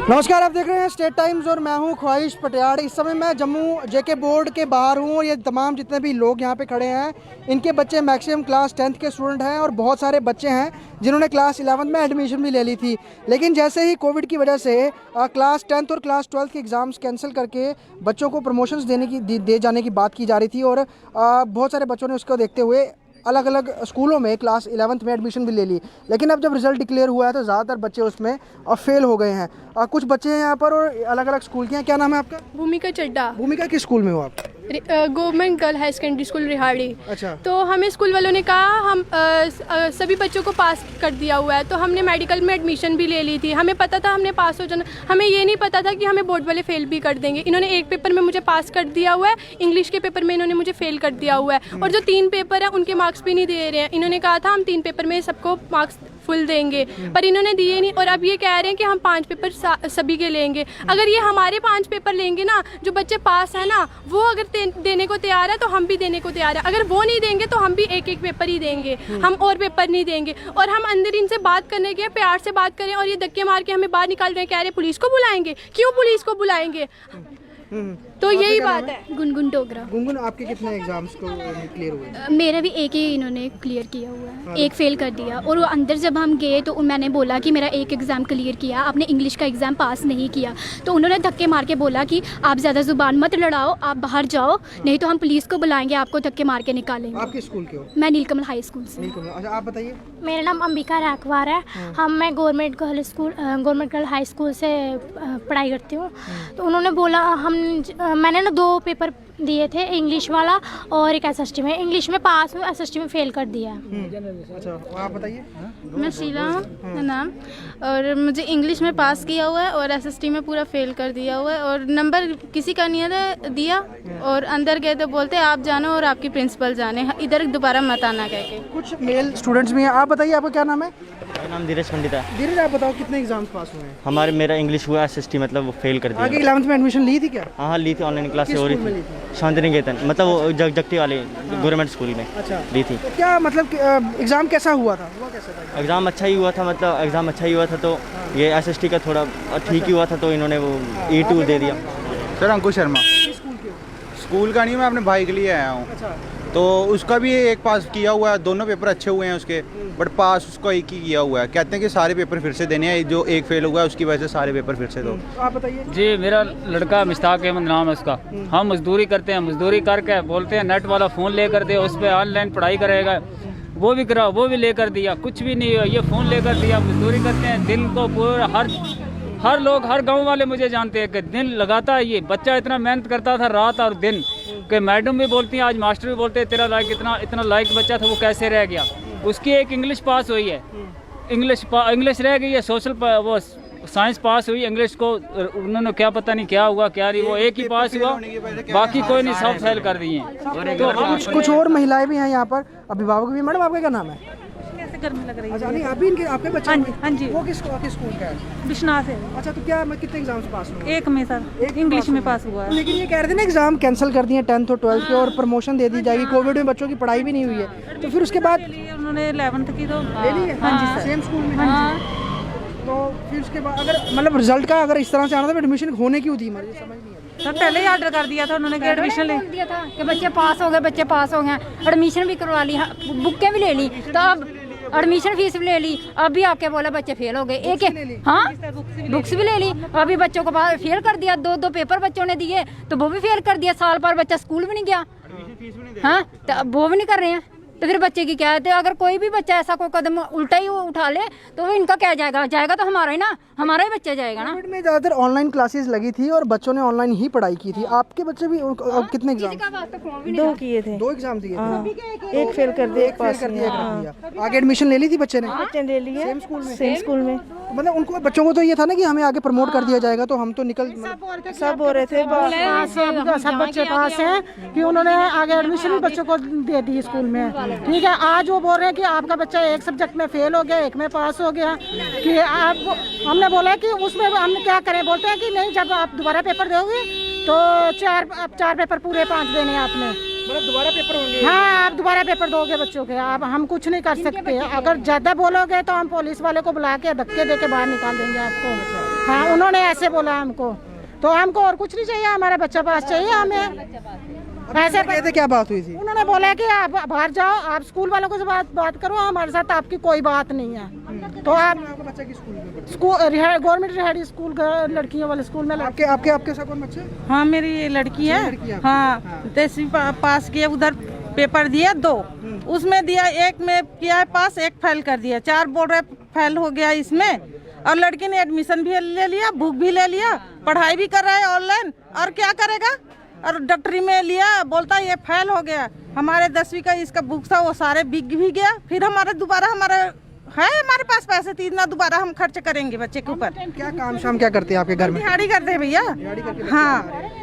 नमस्कार, आप देख रहे हैं स्टेट टाइम्स और मैं हूं ख्वाहिश पटियाड़। इस समय मैं जम्मू जेके बोर्ड के बाहर हूं और ये तमाम जितने भी लोग यहां पे खड़े हैं इनके बच्चे मैक्सिमम क्लास 10th के स्टूडेंट हैं और बहुत सारे बच्चे हैं जिन्होंने क्लास 11th में एडमिशन भी ले ली थी। लेकिन जैसे ही कोविड की वजह से क्लास 10th और क्लास 12th के एग्ज़ाम्स कैंसिल करके बच्चों को प्रमोशंस दे जाने की बात की जा रही थी और बहुत सारे बच्चों ने उसको देखते हुए अलग अलग स्कूलों में क्लास 11th में एडमिशन भी ले ली। लेकिन अब जब रिज़ल्ट डिक्लेयर हुआ है तो ज़्यादातर बच्चे उसमें फेल हो गए हैं। कुछ बच्चे हैं यहाँ पर और अलग अलग स्कूल के हैं। क्या नाम है आपका? भूमिका चड्डा। भूमिका किस स्कूल में हो आप? Government girl high secondary school Rihari. अच्छा। तो हमें स्कूल वालों ने कहा हम सभी बच्चों को पास कर दिया हुआ है, तो हमने मेडिकल में एडमिशन भी ले ली थी। हमें पता था हमने पास हो जाना, हमें ये नहीं पता था कि हमें बोर्ड वाले फेल भी कर देंगे। इन्होंने एक पेपर में मुझे पास कर दिया हुआ है, इंग्लिश के पेपर में इन्होंने मुझे फेल कर दिया हुआ है और जो 3 पेपर है उनके मार्क्स भी नहीं दे रहे हैं। इन्होंने कहा था हम 3 पेपर में सबको मार्क्स फुल देंगे, पर इन्होंने दिए नहीं और अब ये कह रहे हैं कि हम 5 पेपर सभी के लेंगे। अगर ये हमारे 5 पेपर लेंगे ना, जो बच्चे पास है ना वो अगर देने को तैयार है तो हम भी देने को तैयार है। अगर वो नहीं देंगे तो हम भी एक पेपर ही देंगे, हम और पेपर नहीं देंगे। और हम अंदर इनसे बात करने के प्यार से बात करें और ये धक्के मार के हमें बाहर निकाल रहे हैं। कह रहे पुलिस को बुलाएंगे। क्यों पुलिस को बुलाएंगे? तो यही बात है। गुनगुन टोगरा। गुनगुन, आपके कितने एग्जाम्स को क्लियर हुए? मेरा भी एक ही इन्होंने क्लियर किया हुआ है। एक फेल कर दिया और वो अंदर जब हम गए तो मैंने बोला कि मेरा एक एग्ज़ाम क्लियर किया, आपने इंग्लिश का एग्ज़ाम पास नहीं किया। तो उन्होंने धक्के मार के बोला कि आप ज़्यादा ज़ुबान मत लड़ाओ, आप बाहर जाओ, नहीं तो हम पुलिस को बुलाएंगे, आपको धक्के मार के निकालेंगे। आप किस स्कूल के हो? मैं नीलकमल हाई स्कूल से। अच्छा, आप बताइए। मेरा नाम अंबिका राखवार है। मैं गवर्नमेंट गर्ल हाई स्कूल से पढ़ाई करती हूँ। तो उन्होंने बोला मैंने ना 2 पेपर दिए थे, इंग्लिश वाला और एक एसएसटी में। इंग्लिश में पास हुआ, एसएसटी में फेल कर दिया। अच्छा, आप बताइए। मैं शीला हूँ नाम, और मुझे इंग्लिश में पास किया हुआ है और एसएसटी में पूरा फेल कर दिया हुआ है और नंबर किसी का नहीं है दिया। और अंदर गए तो बोलते आप जानो और आपकी प्रिंसिपल जाने, इधर दोबारा मत आना कह के। कुछ मेल स्टूडेंट्स भी हैं। आप बताइए, आपका क्या नाम है? मेरा नाम धीरज पंडित है। धीरज, आप बताओ कितने एग्जाम्स पास हुए हैं? मेरा इंग्लिश हुआ एसएसटी, मतलब वो फेल कर दिया। आगे 11th में एडमिशन ली थी क्या? हाँ ली थी, ऑनलाइन क्लास किस हो रही स्कूल में ली थी। शांतिनिकेतन, मतलब वो जगती वाले गवर्नमेंट स्कूल में अच्छा ली थी। तो क्या मतलब एग्जाम कैसा हुआ था? एग्ज़ाम अच्छा ही हुआ था, मतलब एग्ज़ाम अच्छा ही हुआ था। तो ये एसएसटी का थोड़ा ठीक ही हुआ था, तो इन्होंने वो E2 दे दिया। सर अंकुश शर्मा। किस स्कूल के हो? स्कूल का नहीं, मैं अपने भाई के लिए आया हूँ। अच्छा। तो उसका भी एक पास किया हुआ है, दोनों पेपर अच्छे हुए हैं उसके, बट पास उसका एक ही किया हुआ है। कहते हैं कि सारे पेपर फिर से देने हैं, जो एक फेल हुआ है उसकी वजह से सारे पेपर फिर से दो। आप बताइए। जी, मेरा लड़का मिस्ताक अहमद नाम है उसका। हम मजदूरी करते हैं, मजदूरी करके बोलते हैं नेट वाला फ़ोन लेकर दे, उस पर ऑनलाइन पढ़ाई करेगा। वो भी करा, वो भी लेकर दिया, कुछ भी नहीं हुआ। ये फ़ोन लेकर दिया। मजदूरी करते हैं दिन को पूरा, हर लोग, हर गांव वाले मुझे जानते हैं कि दिन लगाता है ये बच्चा, इतना मेहनत करता था रात और दिन कि मैडम भी बोलती हैं, आज मास्टर भी बोलते हैं तेरा लायक इतना लायक बच्चा था, वो कैसे रह गया। उसकी एक इंग्लिश पास हुई है, इंग्लिश रह गई है, वो साइंस पास हुई, इंग्लिश को उन्होंने क्या पता नहीं क्या हुआ क्या नहीं, वो एक ही पास हुआ, बाकी कोई नहीं, सब फेल कर दिए। तो कुछ और महिलाएं भी हैं यहाँ पर, अभिभावक भी। मैडम, आपका क्या नाम है? घर में लग रही अच्छा, नहीं आप भी आपके बच्चे? हाँ जी। वो किस स्कूल का है? विश्वनाथ है। अच्छा, तो क्या कितने एग्जाम्स पास हुए? एक में सर, इंग्लिश में पास हुआ है। लेकिन ये कह रहे थे ना एग्जाम कैंसिल कर दिए 10th और 12th के और प्रमोशन दे दी जाएगी। कोविड में बच्चों की पढ़ाई भी नहीं हुई है, तो फिर उसके बाद उन्होंने 11th की तो ले ली है? हाँ जी सर, सेम स्कूल में। तो फिर उसके बाद अगर मतलब रिजल्ट का अगर इस तरह से आना था तो एडमिशन होने क्यों थी? मुझे समझ नहीं आई। सर पहले ही ऑर्डर कर दिया था उन्होंने कि एडमिशन ले दिया था कि बच्चे पास हो गए, एडमिशन भी करवा ली, बुकें भी ले ली, तो अब एडमिशन फीस भी ले ली। अब भी आपके बोला बच्चे फेल हो गए, एक हाँ बुक्स भी ले ली। अभी बच्चों को फेल कर दिया, 2 पेपर बच्चों ने दिए तो वो भी फेल कर दिया। साल पर बच्चा स्कूल भी नहीं गया। हाँ, तो अब वो भी नहीं कर रहे हैं, तो फिर बच्चे की क्या है? तो अगर कोई भी बच्चा ऐसा कोई कदम उल्टा ही उठा ले तो इनका क्या जाएगा तो हमारा ही ना, हमारा ही बच्चा जाएगा ना। कोविड में ज़्यादातर ऑनलाइन क्लासेस लगी थी और बच्चों ने ऑनलाइन ही पढ़ाई की थी। आपके बच्चे भी कितने एग्जाम? 2 किए थे। 2 एग्जाम दिए थे। एक फेल कर दिया, एक पास कर दिया। आगे एडमिशन ले ली थी बच्चे ने? बच्चे ले लिए सेम स्कूल में। सेम स्कूल में। मतलब उनको बच्चों को तो ये था ना कि हमें आगे प्रमोट कर दिया जाएगा, तो हम तो निकल सब हो रहे थे सब बच्चे पास हैं कि उन्होंने आगे एडमिशन भी बच्चों को दे दी स्कूल में। ठीक है, आज वो बोल रहे हैं कि आपका बच्चा एक सब्जेक्ट में फेल हो गया, एक में पास हो गया। कि आप, हमने बोला कि उसमें हम क्या करें? बोलते हैं कि नहीं, जब आप दोबारा पेपर दोगे तो 4 पेपर पूरे 5 देने हैं आपने। मतलब दोबारा पेपर होंगे? हाँ, आप दोबारा पेपर दोगे बच्चों के। अब हम कुछ नहीं कर सकते, अगर ज़्यादा बोलोगे तो हम पुलिस वाले को बुला के धक्के दे के बाहर निकाल देंगे आपको। हाँ उन्होंने ऐसे बोला हमको, तो हमको और कुछ नहीं चाहिए, हमारा बच्चा पास चाहिए हमें। ऐसे कहते क्या बात हुई थी? उन्होंने बोला कि आप बाहर जाओ, आप स्कूल वालों को से बात करो, हमारे साथ आपकी कोई बात नहीं है। तो आप बच्चा की स्कूल गवर्नमेंट रिहाड़ी स्कूल लड़कियों वाले स्कूल में आपके साथ कौन बच्चे? हाँ मेरी ये लड़की है। हाँ 10वीं पास किया, उधर पेपर दिया 2, उसमें दिया 1 में किया है पास, 1 फेल कर दिया, 4 बोल रहे फेल हो गया इसमें। और लड़की ने एडमिशन भी ले लिया, बुक भी ले लिया, पढ़ाई भी कर रहा है ऑनलाइन, और क्या करेगा। और डॉक्टरी में लिया, बोलता ये फेल हो गया। हमारे 10वीं का इसका बुक था वो सारे बिक भी गया। फिर हमारे पास पैसे थी, इतना दोबारा हम खर्च करेंगे बच्चे के ऊपर। क्या काम शाम क्या करते हैं आपके घर में? दिहाड़ी करते हैं भैया। हाँ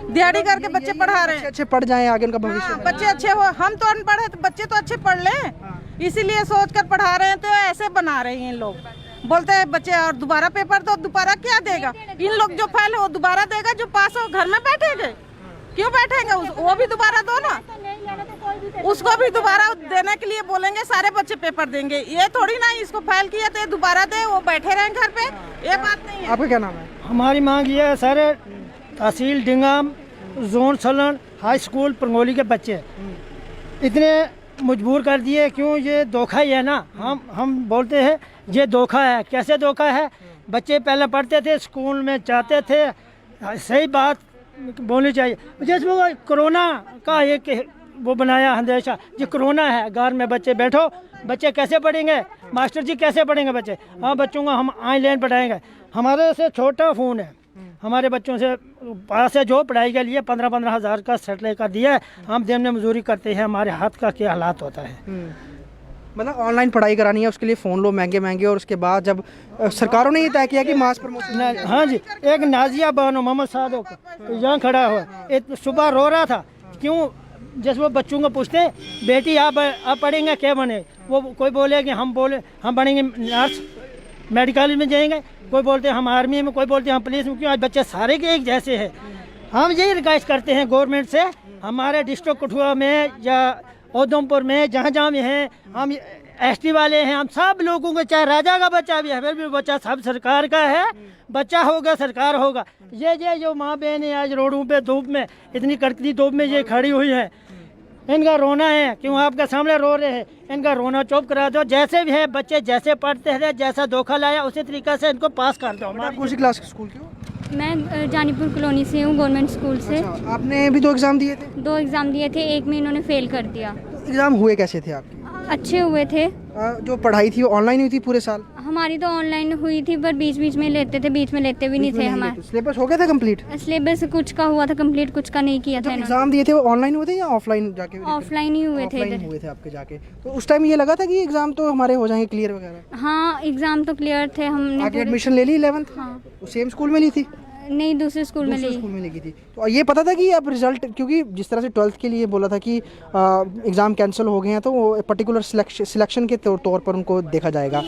दिहाड़ी करके बच्चे पढ़ा रहे हैं। अच्छे पढ़ जाएं, आगे उनका भविष्य। हाँ, बच्चे अच्छे हो, हम तो अनपढ़ है तो बच्चे तो अच्छे पढ़ लें, इसीलिए सोच कर पढ़ा रहे हैं। तो ऐसे बना रहे हैं इन लोग, बोलते हैं बच्चे और दोबारा पेपर दो, दोबारा क्या देगा। इन लोग जो फेल हो दोबारा देगा, जो पास हो घर में बैठेंगे, क्यों बैठेंगे? वो भी दोबारा दो ना, उसको भी दोबारा देने के लिए बोलेंगे, सारे बच्चे पेपर देंगे। ये थोड़ी ना इसको फेल किया तो दोबारा दे, वो बैठे रहे घर पे, ये बात नहीं है। आपका क्या नाम है? हमारी मांग ये है सर, तहसील डिंगाम जोन सलन हाई स्कूल पंगोली के बच्चे इतने मजबूर कर दिए, क्यों? ये धोखा ही है ना। हम बोलते हैं ये धोखा है। कैसे धोखा है? बच्चे पहले पढ़ते थे, स्कूल में जाते थे, सही बात बोलनी चाहिए। जैसे वो कोरोना का एक वो बनाया अंदेशा, जो कोरोना है, घर में बच्चे बैठो, बच्चे कैसे पढ़ेंगे? मास्टर जी कैसे पढ़ेंगे बच्चे? हाँ बच्चों को हम ऑनलाइन पढ़ाएंगे। हमारे से छोटा फ़ोन है, हमारे बच्चों से पास है, जो पढ़ाई के लिए 15-15 हज़ार का सेट लेकर दिया है। हम दिन में मजदूरी करते हैं, हमारे हाथ का क्या हालात होता है। मतलब ऑनलाइन पढ़ाई करानी है, उसके लिए फ़ोन लो महंगे, और उसके बाद जब सरकारों ने ये तय किया कि मास प्रमोशन। हाँ जी, एक नाजिया बानो मोहम्मद सादो यहाँ खड़ा हुआ, एक सुबह रो रहा था, क्यों? जैसे वो बच्चों को पूछते, बेटी आप पढ़ेंगे क्या बने? वो कोई बोले कि हम बनेंगे नर्स, मेडिकल में जाएंगे, कोई बोलते हम आर्मी में, कोई बोलते हम पुलिस में। क्यों? आज बच्चे सारे के एक जैसे हैं। हम यही रिक्वेस्ट करते हैं गवर्नमेंट से, हमारे डिस्ट्रिक्ट कठुआ में या उधमपुर में जहाँ भी हैं, हम ST वाले हैं, हम सब लोगों को, चाहे राजा का बच्चा भी है, फिर भी बच्चा सब सरकार का है, बच्चा होगा सरकार होगा। ये जो माँ बहन है आज रोडों पे धूप में, इतनी कड़कती धूप में ये खड़ी हुई है, इनका रोना है, क्यों? आपके सामने रो रहे हैं, इनका रोना चुप करा दो। जैसे भी है बच्चे, जैसे पढ़ते हैं, जैसा धोखा लाया उसी तरीके से इनको पास कर दो। आप कौन सी क्लास के स्कूल के हो? मैं जानीपुर कॉलोनी से हूँ, गवर्नमेंट स्कूल से। अच्छा, आपने भी 2 एग्ज़ाम दिए थे? 2 एग्ज़ाम दिए थे, एक में इन्होंने फेल कर दिया। एग्ज़ाम हुए कैसे थे आपके? अच्छे हुए थे। जो पढ़ाई थी वो ऑनलाइन हुई थी पूरे साल? हमारी तो ऑनलाइन हुई थी, पर बीच में लेते थे, बीच में लेते भी नहीं थे। हमारे सिलेबस हो गया था कंप्लीट? सिलेबस कुछ का हुआ था कंप्लीट, कुछ का नहीं किया था। एग्जाम दिए थे वो ऑनलाइन हुए थे या ऑफलाइन जाके? ऑफलाइन ही हुए थे। ऑफलाइन हुए थे आपके जाके। तो उस टाइम ये लगा था कि एग्जाम तो हमारे हो जाएंगे क्लियर वगैरह? हाँ एग्जाम तो क्लियर थे। हमने आगे एडमिशन ले ली 11th? हाँ। सेम स्कूल में ली थी? नहीं, दूसरे स्कूल में लगी थी। तो ये पता था कि अब रिजल्ट, क्योंकि जिस तरह से 12th के लिए बोला था कि एग्ज़ाम कैंसिल हो गए हैं, तो वो पर्टिकुलर सिलेक्शन के तौर पर उनको देखा जाएगा।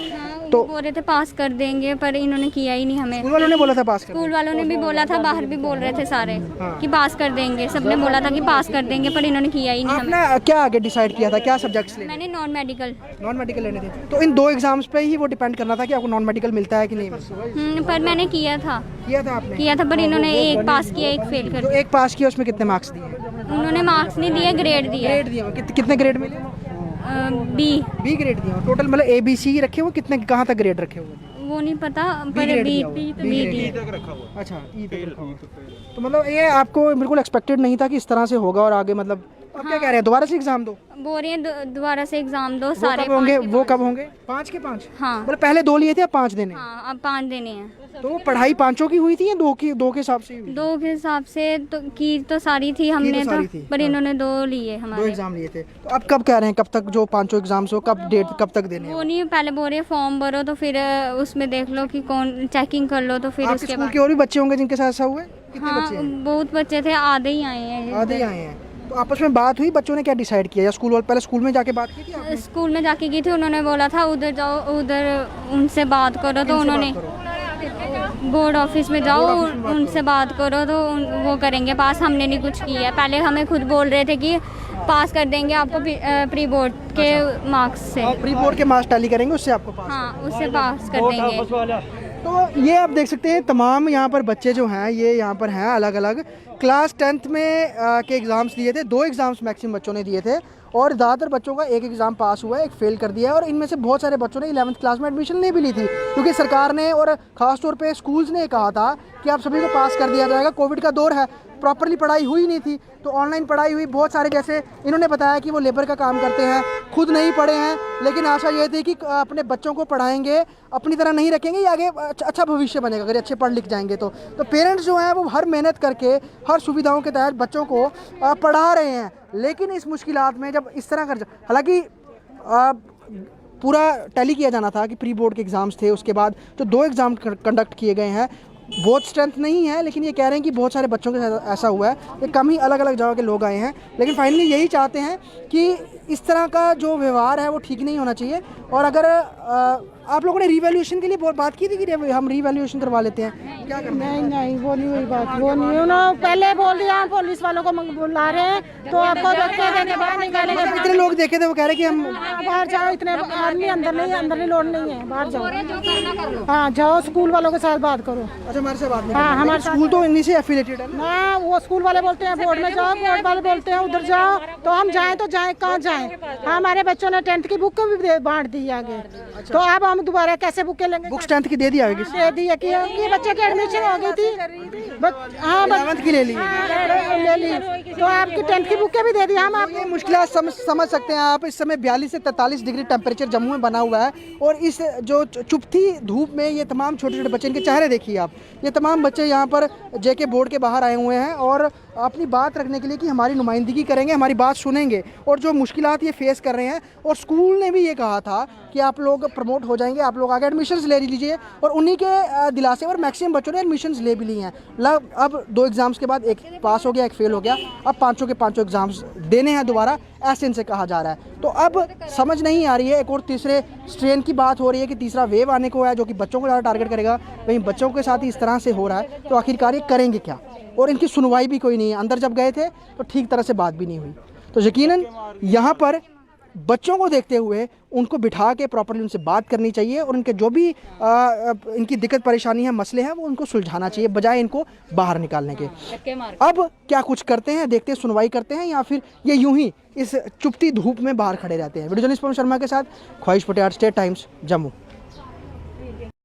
तो बोल रहे थे पास कर देंगे, पर इन्होंने किया ही नहीं हमें। स्कूल वालों ने बोला था पास कर, स्कूल वालों ने भी बोला था, बाहर भी बोल रहे थे सारे कि पास कर देंगे, सबने बोला था कि पास कर देंगे, पर इन्होंने किया ही नहीं। आपने क्या आगे डिसाइड किया था, क्या सब्जेक्ट्स लेने? मैंने नॉन मेडिकल लेने थे। तो इन 2 एग्जाम्स पे ही वो डिपेंड करना था कि आपको नॉन मेडिकल मिलता है कि नहीं? पर मैंने किया था आपने? किया था, पर इन्होंने एक पास किया, एक फेल कर दिया। एक पास किया, उसमें कितने मार्क्स दिए? उन्होंने मार्क्स नहीं दिए, ग्रेड दिया। कितने ग्रेड मिले? बी ग्रेड दिया टोटल। मतलब ABC रखे हुए, कितने कहाँ तक ग्रेड रखे हुए? वो नहीं पता, पर बी तक रखा हुआ। अच्छा, E तक रखा हुआ। तो मतलब ये आपको बिल्कुल एक्सपेक्टेड नहीं था कि इस तरह से होगा, और आगे मतलब अब क्या कह रहे हैं, दोबारा से एग्जाम दो? बोल रही हैं दोबारा से एग्जाम दो। सारे होंगे वो कब होंगे? 5 के 5? हाँ। मतलब पहले 2 लिए थे, अब 5 देने? हाँ, अब 5 देने हैं। तो पढ़ाई 5 की हुई थी या 2 के हिसाब से? 2 के हिसाब से तो की तो सारी थी हमने, तो पर इन्होंने 2 लिए, हमारे 2 एग्जाम लिए थे। तो अब कब कह रहे हैं, कब तक जो 5 एग्जाम्स हो, कब डेट कब तक देने? वो नहीं, पहले बोल रहे फॉर्म भरो, तो फिर उसमें देख लो कि कौन चेकिंग कर लो, तो फिर उसके बाद। और भी बच्चे होंगे जिनके साथ ऐसा हुआ है? कितने बच्चे हैं? बहुत बच्चे थे, आधे ही आए हैं। तो आपस में बात हुई, बच्चों ने क्या डिसाइड किया, या स्कूल वाले पहले स्कूल में जाके बात की थी आपने? स्कूल में जाके की थी, उन्होंने बोला था उधर जाओ, उधर उनसे बात करो, तो उन्होंने बोर्ड ऑफिस में जाओ, उनसे बात करो, तो वो करेंगे पास। हमने नहीं कुछ किया, पहले हमें खुद बोल रहे थे कि पास कर देंगे आपको प्री बोर्ड के मार्क्स से। प्री बोर्ड के मार्क्स टैली करेंगे, उससे आपको पास? हाँ, उससे पास कर देंगे। तो ये आप देख सकते हैं तमाम यहाँ पर बच्चे जो हैं ये यहाँ पर हैं अलग अलग क्लास 10th में के एग्ज़ाम्स दिए थे। 2 एग्ज़ाम्स मैक्सिमम बच्चों ने दिए थे और ज़्यादातर बच्चों का एक एग्ज़ाम पास हुआ है, एक फ़ेल कर दिया है। और इनमें से बहुत सारे बच्चों ने 11th क्लास में एडमिशन नहीं भी ली थी, क्योंकि सरकार ने और ख़ास तौर पे स्कूल्स ने कहा था कि आप सभी को पास कर दिया जाएगा। कोविड का दौर है, प्रॉपरली पढ़ाई हुई नहीं थी, तो ऑनलाइन पढ़ाई हुई। बहुत सारे जैसे इन्होंने बताया कि वो लेबर का काम करते हैं, खुद नहीं पढ़े हैं, लेकिन आशा ये थी कि अपने बच्चों को पढ़ाएंगे, अपनी तरह नहीं रखेंगे, ये आगे अच्छा भविष्य बनेगा अगर अच्छे पढ़ लिख जाएंगे तो पेरेंट्स जो हैं वो हर मेहनत करके हर सुविधाओं के तहत बच्चों को पढ़ा रहे हैं। लेकिन इस मुश्किलात में जब इस तरह कर, हालांकि पूरा टैली किया जाना था कि प्री बोर्ड के एग्ज़ाम्स थे, उसके बाद जो 2 एग्ज़ाम कंडक्ट किए गए हैं बहुत स्ट्रेंथ नहीं है, लेकिन ये कह रहे हैं कि बहुत सारे बच्चों के साथ ऐसा हुआ है, ये कम ही अलग अलग जगह के लोग आए हैं। लेकिन फाइनली यही चाहते हैं कि इस तरह का जो व्यवहार है वो ठीक नहीं होना चाहिए। और अगर आप लोगों ने रीवैल्यूएशन के लिए बहुत बात की थी कि हम रीवैल्यूएशन करवा लेते हैं, क्या करना है? नहीं वो नहीं हुई बात, वो नहीं। उन्होंने पहले बोल दिया पुलिस वालों को बुला रहे हैं तो आपको धक्के देके बाहर निकालेंगे। इतने लोग देखे थे वो कह रहे कि हम बाहर जाओ, इतने आदमी अंदर नहीं लोड नहीं है, बाहर जाओ। हाँ जाओ, स्कूल वालों के साथ बात करो। अच्छा हमारे से बात नहीं? हाँ हमारे स्कूल तो इन्हीं से एफिलेटेड है ना। वो स्कूल वाले बोलते हैं बोर्ड में जाओ, बोर्ड वाले बोलते हैं उधर जाओ। तो हम जाएं तो जाएं कहाँ जाएं? हमारे बच्चों ने 10th की बुक भी बांट दी आगे, तो अब हम दोबारा कैसे बुकें लेंगे? बुक्स 10th की दे दी आगे? दे दी है कि ये बच्चे की एडमिशन हो गई थी। हाँ 11th की ले ली, ले ली, तो आपकी 10th की बुकें भी दे दी। हम आपकी मुश्किल समझ सकते हैं आप। इस समय 42 से 43 डिग्री टेम्परेचर जम्मू में बना हुआ है और इस जो चुभती धूप में ये तमाम छोटे छोटे बच्चे, इनके चेहरे देखिए आप, ये तमाम बच्चे यहाँ पर जेके बोर्ड के बाहर आए हुए हैं और अपनी बात रखने के लिए कि हमारी नुमाइंदगी करेंगे, हमारी बात सुनेंगे और जो मुश्किलात ये फेस कर रहे हैं। और स्कूल ने भी ये कहा था कि आप लोग प्रमोट हो जाएंगे, आप लोग आगे एडमिशन्स ले लीजिए, और उन्हीं के दिलासे और मैक्सिमम बच्चों ने एडमिशन्स ले भी लिए हैं। अब 2 एग्ज़ाम्स के बाद एक पास हो गया, एक फेल हो गया, अब 5 के 5 एग्ज़ाम्स देने हैं दोबारा, ऐसे इनसे कहा जा रहा है। तो अब समझ नहीं आ रही है, एक और तीसरे स्ट्रेन की बात हो रही है कि तीसरा वेव आने को है जो कि बच्चों को ज़्यादा टारगेट करेगा। वहीं बच्चों के साथ ही इस तरह से हो रहा है, तो आखिरकार ये करेंगे क्या? और इनकी सुनवाई भी कोई नहीं है। अंदर जब गए थे तो ठीक तरह से बात भी नहीं हुई। तो यकीनन यहाँ पर बच्चों को देखते हुए उनको बिठा के प्रॉपर्ली उनसे बात करनी चाहिए और उनके जो भी इनकी दिक्कत परेशानी है, मसले हैं, वो उनको सुलझाना चाहिए बजाय इनको बाहर निकालने के। अब क्या कुछ करते हैं, देखते हैं, सुनवाई करते हैं या फिर ये यूं ही इस चुभती धूप में बाहर खड़े रहते हैं। वीडियो जर्नलिस्ट पवन शर्मा के साथ ख्वाहिश पटियार, स्टेट टाइम्स, जम्मू।